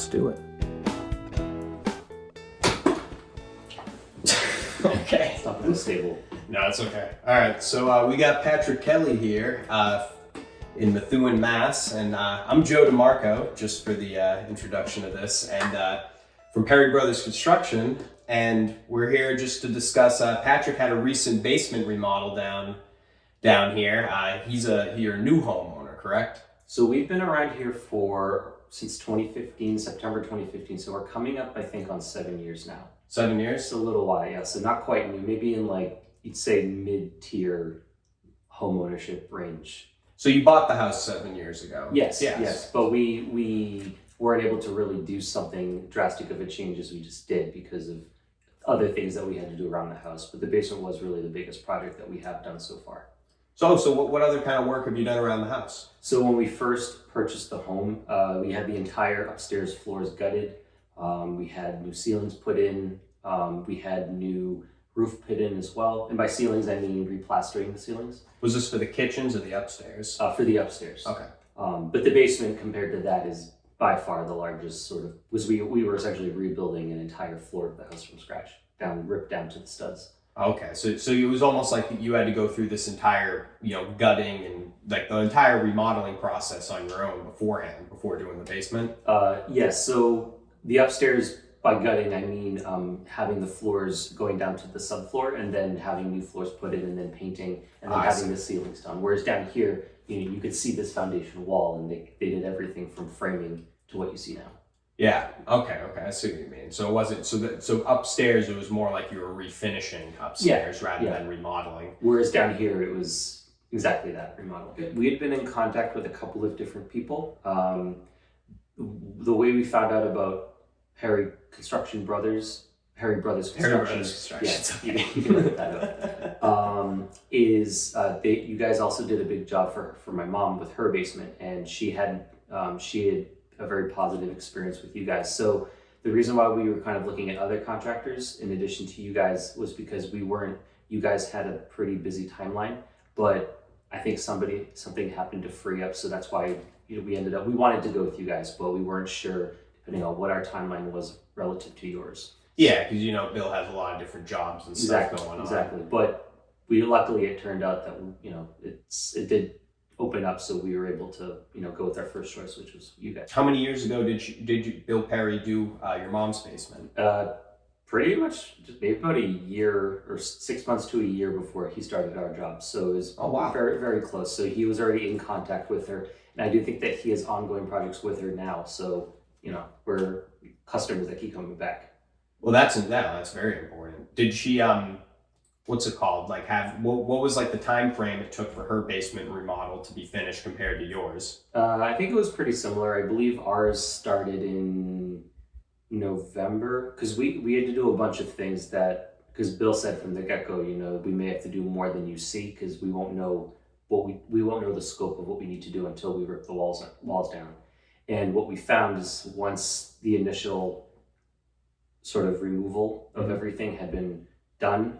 Let's do it. Okay. It's not really stable. No, it's okay. All right, so we got Patrick Kelley here in Methuen, Mass, and I'm Joe DeMarco, just for the introduction of this, and from Perry Brothers Construction, and we're here just to discuss. Patrick had a recent basement remodel down here. He's a new homeowner, correct? So we've been around here since 2015, September 2015. So we're coming up, I think, on 7 years now. 7 years? It's a little while, yeah. So not quite new, maybe in you'd say mid-tier home ownership range. So you bought the house 7 years ago? Yes. But we weren't able to really do something drastic of a change as we just did because of other things that we had to do around the house. But the basement was really the biggest project that we have done so far. So what other kind of work have you done around the house? So when we first purchased the home, we had the entire upstairs floors gutted. We had new ceilings put in. We had new roof put in as well. And by ceilings, I mean replastering the ceilings. Was this for the kitchens or the upstairs? For the upstairs. Okay. But the basement compared to that is by far the largest we were essentially rebuilding an entire floor of the house from scratch, ripped down to the studs. Okay, so it was almost like you had to go through this entire, gutting and like the entire remodeling process on your own beforehand, before doing the basement? Yes, so the upstairs, by gutting, I mean having the floors going down to the subfloor and then having new floors put in and then painting and then having the ceilings done. Whereas down here, you could see this foundation wall and they did everything from framing to what you see now. Yeah. Okay. I see what you mean. So it wasn't so upstairs it was more like you were refinishing upstairs rather than remodeling. Whereas down here it was exactly that, remodel. We had been in contact with a couple of different people. The way we found out about Perry Brothers Construction. Yes, you can look that up. You guys also did a big job for my mom with her basement, and she had a very positive experience with you guys. So the reason why we were kind of looking at other contractors in addition to you guys was because you guys had a pretty busy timeline, but I think something happened to free up. So that's why we wanted to go with you guys, but we weren't sure depending on what our timeline was relative to yours. Yeah, because Bill has a lot of different jobs and stuff going on. Exactly. But luckily it turned out that it did open up, so we were able to go with our first choice, which was you guys. How many years ago did Bill Perry do your mom's basement? Pretty much just maybe about a year or 6 months to a year before he started our job. So it was very, very close. So he was already in contact with her, and I do think that he has ongoing projects with her now. So we're customers that keep coming back. Well, that's very important. Did she what's it called? Like what was like the time frame it took for her basement remodel to be finished compared to yours? I think it was pretty similar. I believe ours started in November because we had to do a bunch of things because Bill said from the get-go, we may have to do more than you see because we won't know the scope of what we need to do until we rip the walls down. And what we found is once the initial sort of removal of everything had been done,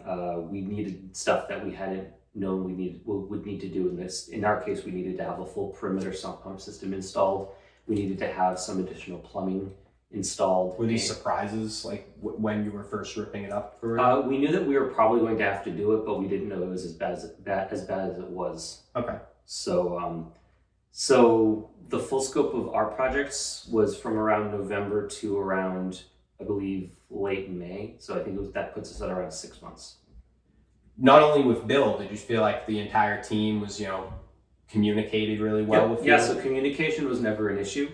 we needed stuff that we hadn't known would need to do in this. In our case, we needed to have a full perimeter sump pump system installed. We needed to have some additional plumbing installed. Were these surprises like when you were first ripping it up for it? We knew that we were probably going to have to do it, but we didn't know it was as bad as it was. Okay. So the full scope of our projects was from around November to around, I believe, late May. So I think that puts us at around 6 months. Not only with Bill, did you feel like the entire team was, communicated really well with you? Yeah, so communication was never an issue.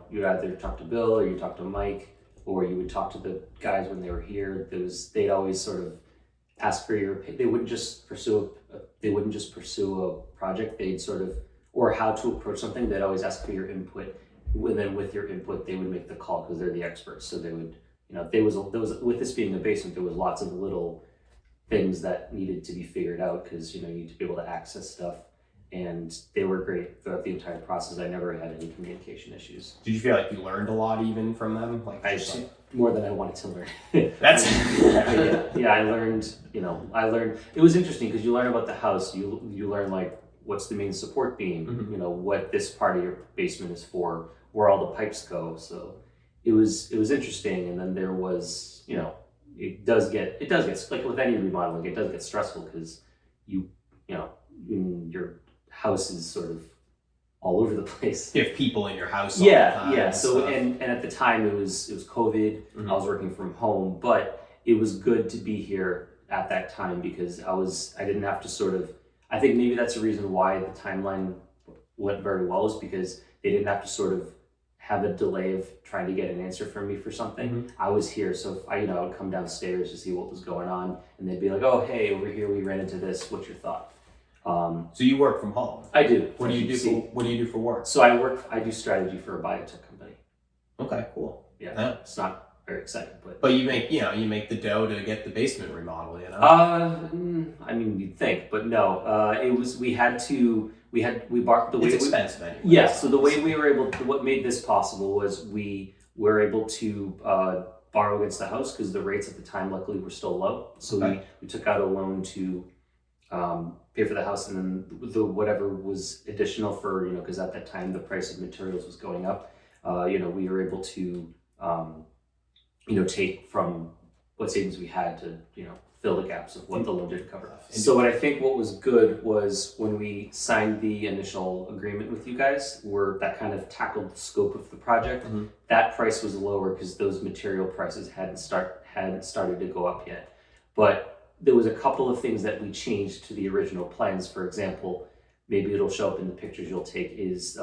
You either talk to Bill or you talk to Mike, or you would talk to the guys when they were here. They'd always sort of ask for your opinion. They wouldn't just pursue a project. They'd sort of, or how to approach something. They'd always ask for your input. And then with your input, they would make the call because they're the experts. So they would, there was with this being a basement, there was lots of little things that needed to be figured out because you need to be able to access stuff. And they were great throughout the entire process. I never had any communication issues. Did you feel like you learned a lot even from them? More than I wanted to learn. That's I learned. It was interesting because you learn about the house. You learn what's the main support beam, Mhm. you know, what this part of your basement is for, where all the pipes go. So it was interesting. And then there was, you know, it does get like with any remodeling, it does get stressful because you know, your house is sort of all over the place. You have people in your house all the time. Yeah. So stuff. and at the time it was COVID. Mhm. I was working from home, but it was good to be here at that time because I didn't have to sort of, I think maybe that's the reason why the timeline went very well, is because they didn't have to sort of have a delay of trying to get an answer from me for something. Mhm. I was here, so if I would come downstairs to see what was going on, and they'd be like, "Oh, hey, over here we ran into this. What's your thought?" So you work from home. I do. What do you do? What do you do for work? So I do strategy for a biotech company. Okay, cool. Yeah. It's not very exciting, but you make the dough to get the basement remodeled. You know. I mean, you'd think, but no. It was we bought the way It's expensive anyway. Yeah. So the way we were able to, what made this possible was we were able to borrow against the house because the rates at the time luckily were still low. So Okay. we took out a loan to pay for the house, and then the whatever was additional for, because at that time the price of materials was going up. We were able to take from what savings we had to fill the gaps of what the loan didn't cover. So what was good was when we signed the initial agreement with you guys, that kind of tackled the scope of the project. Mm-hmm. That price was lower because those material prices hadn't started to go up yet. But there was a couple of things that we changed to the original plans. For example, maybe it'll show up in the pictures you'll take, is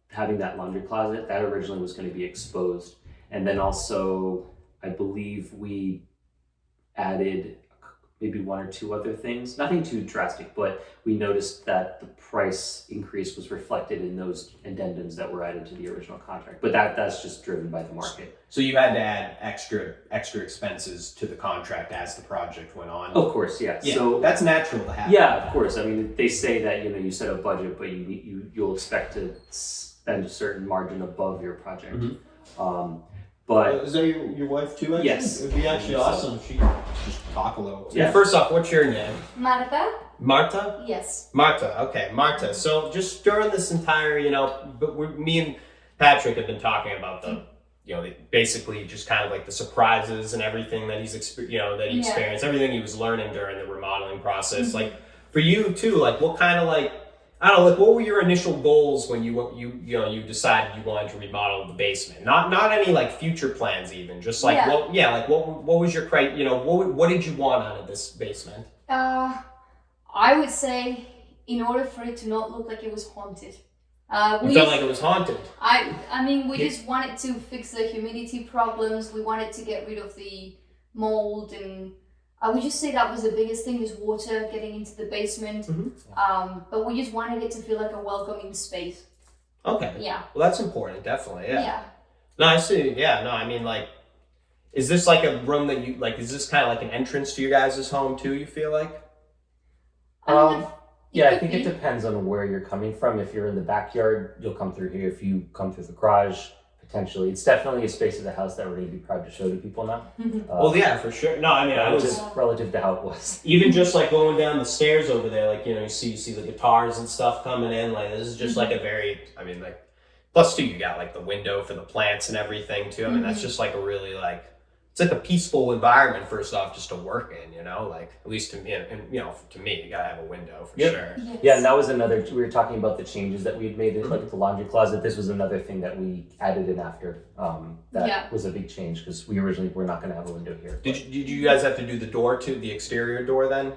having that laundry closet that originally was going to be exposed. And then also, I believe we added maybe one or two other things, nothing too drastic, but we noticed that the price increase was reflected in those addendums that were added to the original contract. But that's just driven by the market. So you had to add extra expenses to the contract as the project went on. Of course, yeah. Yeah, So that's natural to happen. yeah, of course. I mean, they say that you set a budget, but you'll expect to spend a certain margin above your project. Mhm. But Is that your wife too? Actually? Yes. It would be actually awesome if she. Just talk a little. Yeah. Well, first off, what's your name? Marta? Marta? Yes. Marta, okay, Marta. So just during this entire, me and Patrick have been talking about basically just kind of like the surprises and everything that he experienced, everything he was learning during the remodeling process. Mm-hmm. Like for you too, like what kind of what were your initial goals when you decided you wanted to remodel the basement? Not any like future plans even, just like what was your what did you want out of this basement? I would say in order for it to not look like it was haunted. You felt like it was haunted. I mean, we just wanted to fix the humidity problems. We wanted to get rid of the mold, and I would just say that was the biggest thing, is water getting into the basement. Mm-hmm. But we just wanted it to feel like a welcoming space. Okay. Yeah. Well, that's important, definitely. Yeah. Yeah. No, I see. Yeah. No, I mean, like, is this like a room that you like? Is this kind of like an entrance to your guys' home too? You feel like? Yeah, I think it depends on where you're coming from. If you're in the backyard, you'll come through here. If you come through the garage, potentially, it's definitely a space of the house that we're going to be proud to show to people now. Well, yeah, for sure. No, I mean, I was relative to how it was. even just like going down the stairs over there, like you see the guitars and stuff coming in. Like this is just like a very, I mean, like plus too, you got like the window for the plants and everything too. I mean, that's just like a really like. It's like a peaceful environment, first off, just to work in, like at least to me, and to me, you gotta have a window for sure. Yes. Yeah, and that was another. We were talking about the changes that we had made in like the laundry closet. This was another thing that we added in after. That was a big change because we originally were not going to have a window here. Did you guys have to do the door too, the exterior door then?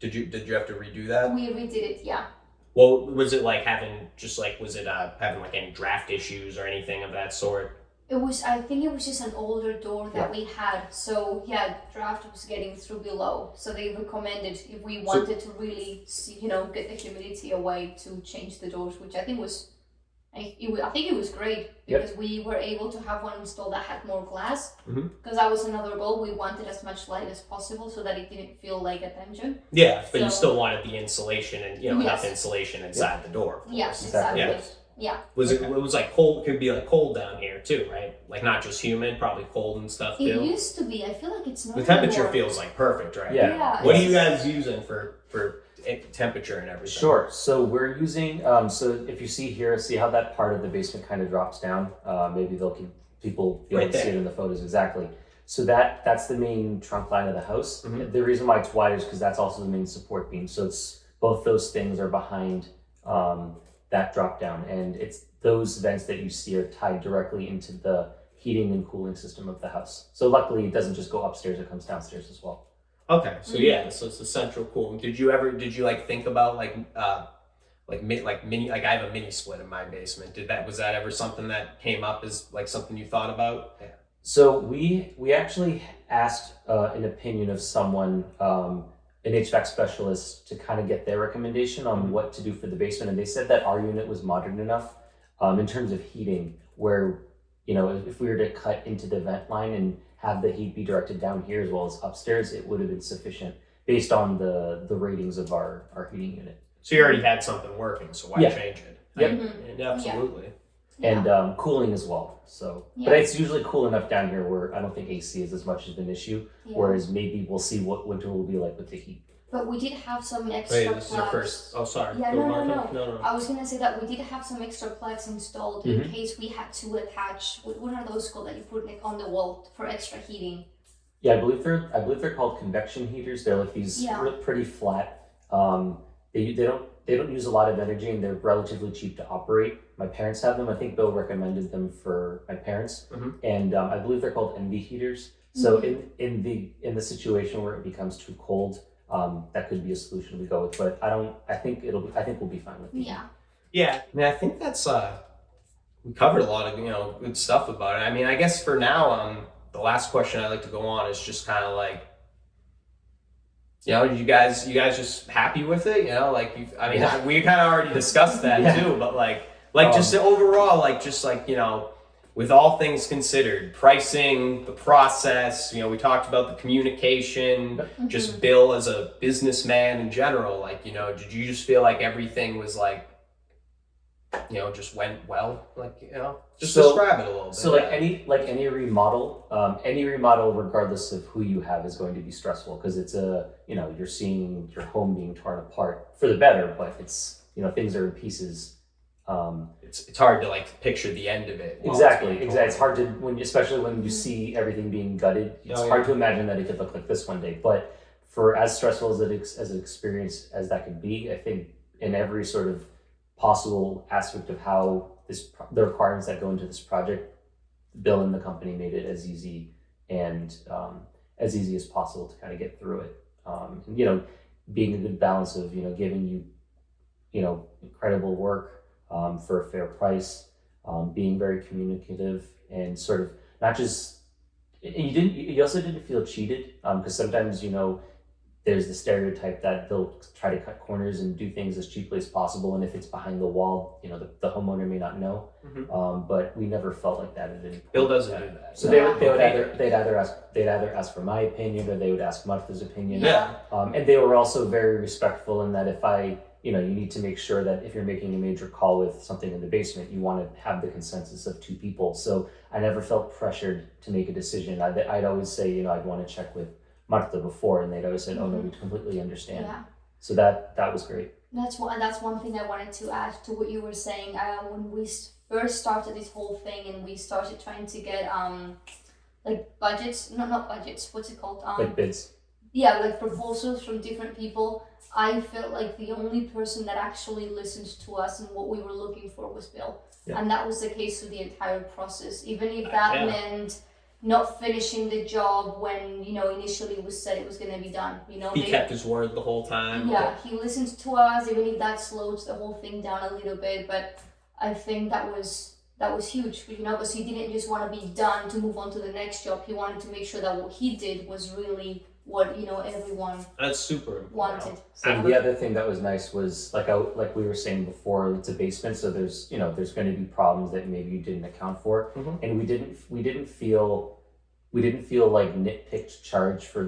Did you have to redo that? We redid it, yeah. Well, was it like having like any draft issues or anything of that sort? I think it was just an older door that we had. So draft was getting through below. So they recommended, if we wanted to really see, get the humidity away, to change the doors, which I think it was great because we were able to have one installed that had more glass. Because that was another goal. We wanted as much light as possible so that it didn't feel like a dungeon. Yeah, but you still wanted the insulation and enough insulation inside the door. Of course. Yes, exactly. Yes. Yeah. It was like cold? Could be like cold down here too, right? Like not just humid, probably cold and stuff too. It used to be. I feel like it's not. The temperature anymore. feels like perfect, right? Yeah. What are you guys using for temperature and everything. Sure. So we're using, so if you see here, see how that part of the basement kind of drops down? Maybe people be able Right to see there. it in the photos exactly. So that's the main trunk line of the house. Mhm. The reason why it's wider is because that's also the main support beam. So it's both those things are behind that drop down, and it's those vents that you see are tied directly into the heating and cooling system of the house. So luckily it doesn't just go upstairs, it comes downstairs as well. Okay, so yeah, so it's the central cooling. Did you like think about like mini, like I have a mini split in my basement. Was that ever something that came up as like something you thought about? Yeah. So we actually asked an opinion of someone, an HVAC specialist, to kind of get their recommendation on what to do for the basement, and they said that our unit was modern enough in terms of heating, where if we were to cut into the vent line and have the heat be directed down here as well as upstairs, it would have been sufficient based on the ratings of our heating unit. So you already had something working, so why Yeah. change it? Yep. Yeah, absolutely. And cooling as well. So, Yeah. but it's usually cool enough down here where I don't think AC is as much of an issue. Yeah. Whereas maybe we'll see what winter will be like with the heat. But we did have some extra Wait, this is our plugs. first. Oh, sorry. Yeah, Go, no. Marco. I was gonna say that we did have some extra plugs installed in case we had to attach. What are those called that you put like on the wall for extra heating? Yeah, I believe they're called convection heaters. They're like these pretty flat. They don't use a lot of energy, and they're relatively cheap to operate. My parents have them. I think Bill recommended them for my parents, and I believe they're called NV heaters. So in the situation where it becomes too cold, that could be a solution we go with. But I think we'll be fine with it. Yeah. Yeah, I mean, I think that's we covered a lot of good stuff about it. I mean, I guess for now, the last question I'd like to go on is just kind of like, you guys just happy with it? We kind of already discussed that too, but just overall, with all things considered, pricing, the process, we talked about the communication, just Bill as a businessman in general, did you just feel like everything was just went well? Describe it a little bit. So any remodel, regardless of who you have, is going to be stressful because it's you're seeing your home being torn apart for the better, but it's things are in pieces. It's hard to picture the end of it. Exactly. It's hard to especially when you see everything being gutted. It's hard to imagine that it could look like this one day. But for as stressful as an experience as that could be, I think in every sort of possible aspect of how the requirements that go into this project, Bill and the company made it as easy as possible to kind of get through it. Being a good balance of giving you incredible work for a fair price, being very communicative, and sort of not just. And you also didn't feel cheated because sometimes there's the stereotype that they'll try to cut corners and do things as cheaply as possible, and if it's behind the wall, the homeowner may not know. But we never felt like that at any point. Bill doesn't do that. So they'd either ask for my opinion or they would ask Martha's opinion. Yeah. And they were also very respectful in that if you need to make sure that if you're making a major call with something in the basement, you want to have the consensus of two people. So I never felt pressured to make a decision. I'd always say, I'd want to check with Martha before, and they'd always said, "Oh no, we completely understand." Yeah. So that was great. That's one thing I wanted to add to what you were saying. When we first started this whole thing and we started trying to get budgets, not budgets, what's it called? Bids. Yeah, proposals from different people. I felt like the only person that actually listened to us and what we were looking for was Bill. Yeah. And that was the case through the entire process. Even if that meant not finishing the job when, initially it was said it was going to be done. He kept his word the whole time. Yeah, he listened to us, even if that slowed the whole thing down a little bit. But I think that was huge, because he didn't just want to be done to move on to the next job. He wanted to make sure that what he did was really what everyone that's super wanted. And the other thing that was nice was like we were saying before, it's a basement, so there's going to be problems that maybe you didn't account for, and we didn't feel like nitpicked charge for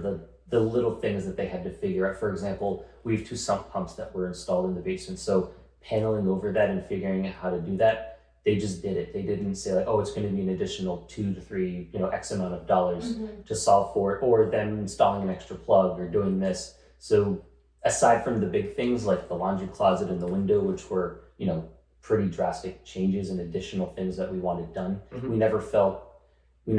the little things that they had to figure out. For example, we have 2 sump pumps that were installed in the basement, so paneling over that and figuring out how to do that, they just did it. They didn't say it's going to be an additional 2 to 3, X amount of dollars to solve for it, or them installing an extra plug or doing this. So aside from the big things like the laundry closet and the window, which were, you know, pretty drastic changes and additional things that we wanted done, we never felt we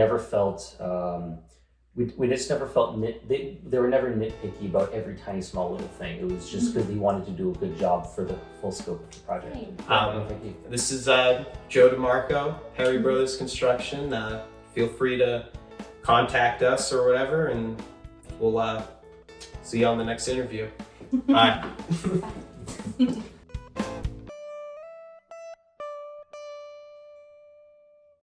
just never felt they were never nitpicky about every tiny small little thing. It was just because we wanted to do a good job for the full scope of the project. Thank you. This is Joe DeMarco, Perry Brothers Construction. Feel free to contact us or whatever, and we'll see you on the next interview. Bye.